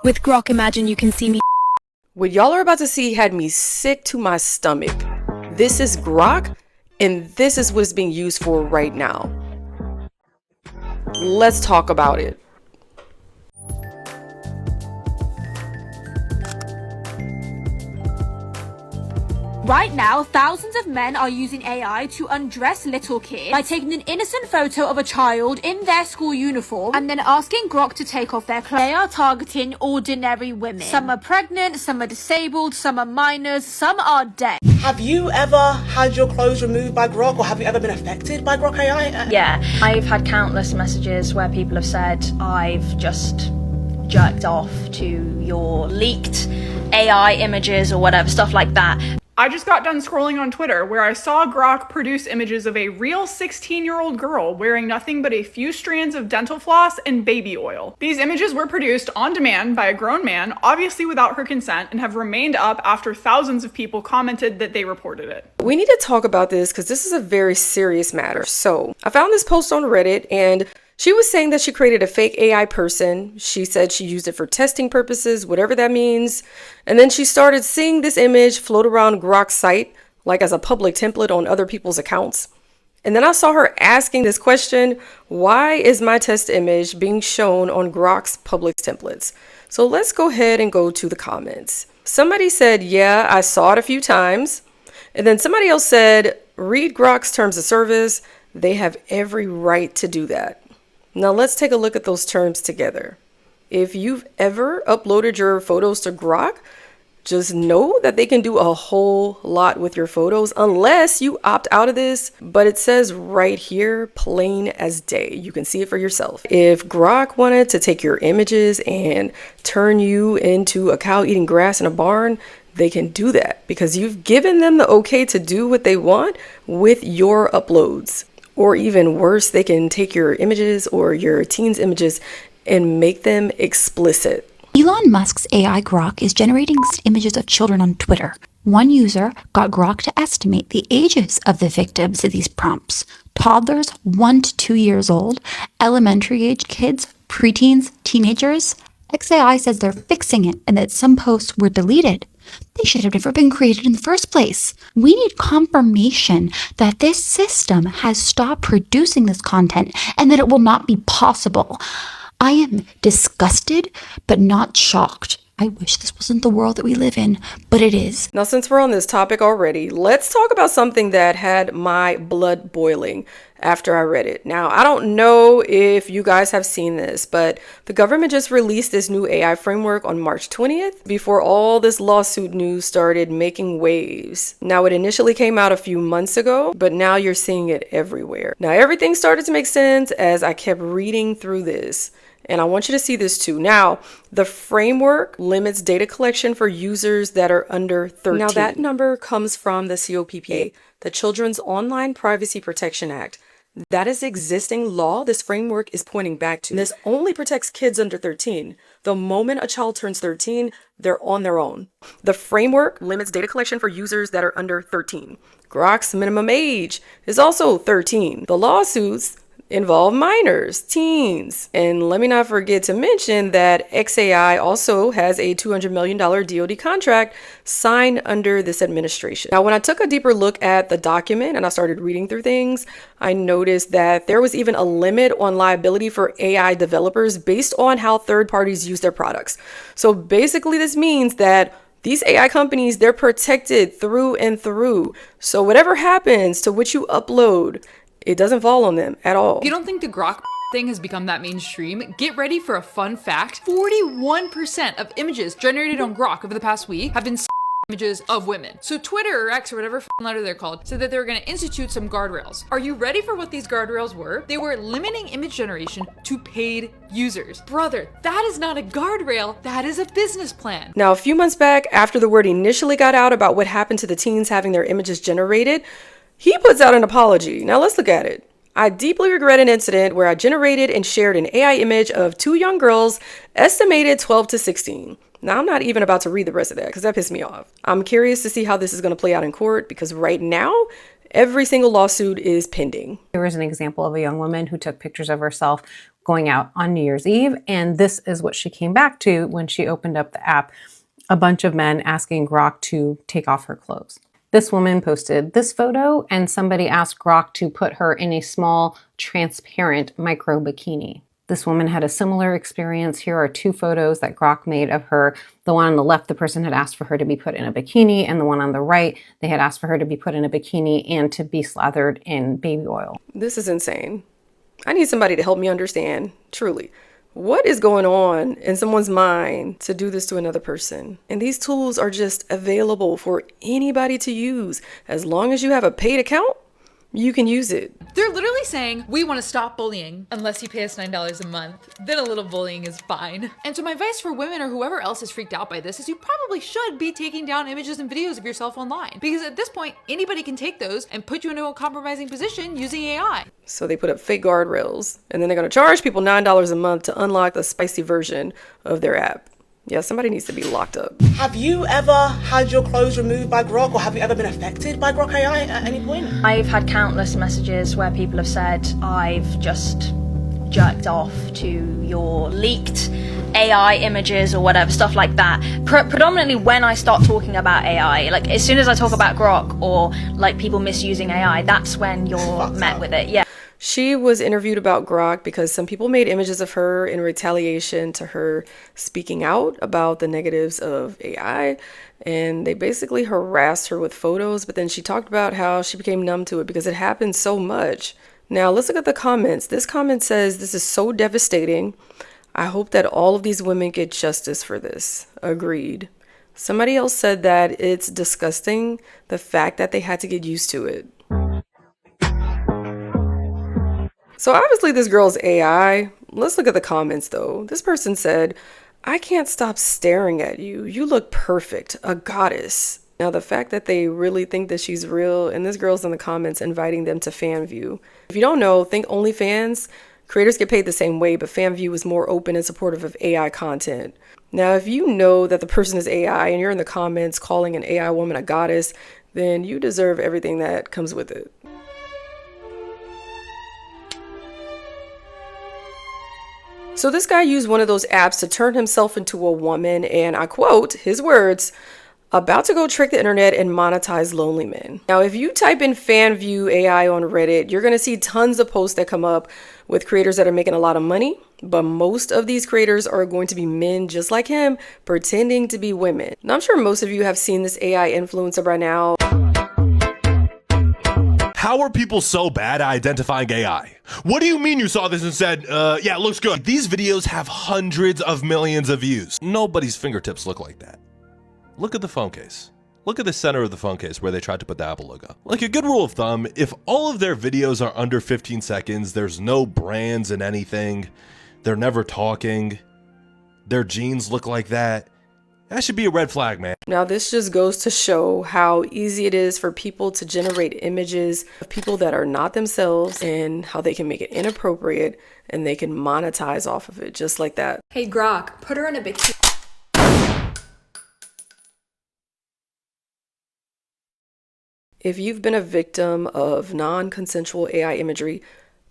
With Grok, imagine you can see me. What y'all are about to see had me sick to my stomach. This is Grok, and this is what it's being used for right now. Let's talk about it. Right now, thousands of men are using AI to undress little kids by taking an innocent photo of a child in their school uniform and then asking Grok to take off their clothes. They are targeting ordinary women. Some are pregnant, some are disabled, some are minors, some are dead. Have you ever had your clothes removed by Grok, or have you ever been affected by Grok AI? Yeah, I've had countless messages where people have said, I've just jerked off to your leaked AI images or whatever, stuff like that. I just got done scrolling on Twitter where I saw Grok produce images of a real 16-year-old girl wearing nothing but a few strands of dental floss and baby oil. These images were produced on demand by a grown man, obviously without her consent, and have remained up after thousands of people commented that they reported it. We need to talk about this because this is a very serious matter. So I found this post on Reddit, and she was saying that she created a fake AI person. She said she used it for testing purposes, whatever that means. And then she started seeing this image float around Grok's site, like as a public template on other people's accounts. And then I saw her asking this question, why is my test image being shown on Grok's public templates? So let's go ahead and go to the comments. Somebody said, yeah, I saw it a few times. And then somebody else said, read Grok's terms of service. They have every right to do that. Now let's take a look at those terms together. If you've ever uploaded your photos to Grok, just know that they can do a whole lot with your photos unless you opt out of this. But it says right here, plain as day. You can see it for yourself. If Grok wanted to take your images and turn you into a cow eating grass in a barn, they can do that because you've given them the okay to do what they want with your uploads. Or even worse, they can take your images or your teens' images and make them explicit. Elon Musk's AI Grok is generating images of children on Twitter. One user got Grok to estimate the ages of the victims of these prompts. Toddlers 1 to 2 years old, elementary age kids, preteens, teenagers. XAI says they're fixing it and that some posts were deleted. They should have never been created in the first place. We need confirmation that this system has stopped producing this content and that it will not be possible. I am disgusted, but not shocked. I wish this wasn't the world that we live in, but it is. Now, since we're on this topic already, let's talk about something that had my blood boiling after I read it. Now, I don't know if you guys have seen this, but the government just released this new AI framework on March 20th before all this lawsuit news started making waves. Now, it initially came out a few months ago, but now you're seeing it everywhere. Now, everything started to make sense as I kept reading through this. And I want you to see this too. Now, the framework limits data collection for users that are under 13. Now, that number comes from the COPPA, the Children's Online Privacy Protection Act. That is existing law this framework is pointing back to. This only protects kids under 13. The moment a child turns 13, they're on their own. The framework limits data collection for users that are under 13. Grok's minimum age is also 13. The lawsuits involve minors, teens. And let me not forget to mention that XAI also has a $200 million DoD contract signed under this administration. Now, when I took a deeper look at the document and I started reading through things, I noticed that there was even a limit on liability for AI developers based on how third parties use their products. So basically, this means that these AI companies, they're protected through and through. So whatever happens to what you upload, it doesn't fall on them at all. If you don't think the Grok thing has become that mainstream, get ready for a fun fact. 41% of images generated on Grok over the past week have been images of women. So Twitter or X or whatever letter they're called said that they were going to institute some guardrails. Are you ready for what these guardrails were? They were limiting image generation to paid users. Brother, that is not a guardrail. That is a business plan. Now, a few months back, after the word initially got out about what happened to the teens having their images generated, he puts out an apology. Now let's look at it. I deeply regret an incident where I generated and shared an AI image of 2 young girls, estimated 12 to 16. Now, I'm not even about to read the rest of that because that pissed me off. I'm curious to see how this is going to play out in court because right now, every single lawsuit is pending. There was an example of a young woman who took pictures of herself going out on New Year's Eve. And this is what she came back to when she opened up the app. A bunch of men asking Grok to take off her clothes. This woman posted this photo, and somebody asked Grok to put her in a small, transparent micro bikini. This woman had a similar experience. Here are two photos that Grok made of her. The one on the left, the person had asked for her to be put in a bikini, and the one on the right, they had asked for her to be put in a bikini and to be slathered in baby oil. This is insane. I need somebody to help me understand, truly. What is going on in someone's mind to do this to another person? And these tools are just available for anybody to use. As long as you have a paid account, you can use it. They're literally saying, we want to stop bullying unless you pay us $9 a month. Then a little bullying is fine. And so my advice for women or whoever else is freaked out by this is you probably should be taking down images and videos of yourself online. Because at this point, anybody can take those and put you into a compromising position using AI. So they put up fake guardrails, and then they're going to charge people $9 a month to unlock the spicy version of their app. Yeah, somebody needs to be locked up. Have you ever had your clothes removed by Grok, or have you ever been affected by Grok AI at any point? I've had countless messages where people have said, I've just jerked off to your leaked AI images or whatever, stuff like that. Predominantly when I start talking about AI, like as soon as I talk about Grok or like people misusing AI, that's when you're met with it, yeah. She was interviewed about Grok because some people made images of her in retaliation to her speaking out about the negatives of AI. And they basically harassed her with photos, but then she talked about how she became numb to it because it happened so much. Now let's look at the comments. This comment says, "This is so devastating. I hope that all of these women get justice for this." Agreed. Somebody else said that it's disgusting, the fact that they had to get used to it. So obviously this girl's AI. Let's look at the comments though. This person said, "I can't stop staring at you. You look perfect, a goddess." Now the fact that they really think that she's real, and this girl's in the comments inviting them to fan view. If you don't know, think OnlyFans. Creators get paid the same way, but fan view is more open and supportive of AI content. Now, if you know that the person is AI and you're in the comments calling an AI woman a goddess, then you deserve everything that comes with it. So this guy used one of those apps to turn himself into a woman, and I quote his words, "About to go trick the internet and monetize lonely men." Now, if you type in fan view AI on Reddit, you're going to see tons of posts that come up with creators that are making a lot of money, but most of these creators are going to be men just like him pretending to be women. Now, I'm sure most of you have seen this AI influencer by now. How are people so bad at identifying AI? What do you mean you saw this and said, yeah, it looks good? These videos have hundreds of millions of views. Nobody's fingertips look like that. Look at the phone case. Look at the center of the phone case where they tried to put the Apple logo. Like a good rule of thumb, if all of their videos are under 15 seconds, there's no brands in anything, they're never talking, their jeans look like that, that should be a red flag, man. Now, this just goes to show how easy it is for people to generate images of people that are not themselves and how they can make it inappropriate and they can monetize off of it just like that. Hey Grok, put her in a bikini. If you've been a victim of non-consensual AI imagery,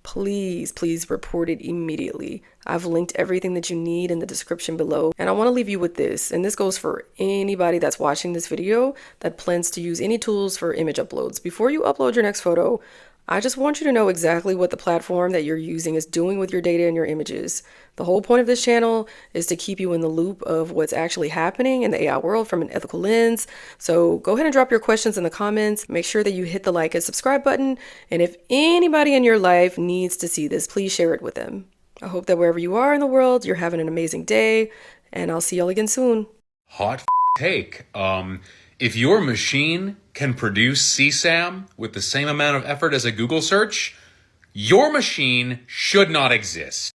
please report it immediately. I've linked everything that you need in the description below. And I want to leave you with this, and this goes for anybody that's watching this video that plans to use any tools for image uploads. Before you upload your next photo, I just want you to know exactly what the platform that you're using is doing with your data and your images. The whole point of this channel is to keep you in the loop of what's actually happening in the AI world from an ethical lens. So go ahead and drop your questions in the comments. Make sure that you hit the like and subscribe button. And if anybody in your life needs to see this, please share it with them. I hope that wherever you are in the world, you're having an amazing day, and I'll see y'all again soon. Hot take. If your machine can produce CSAM with the same amount of effort as a Google search, your machine should not exist.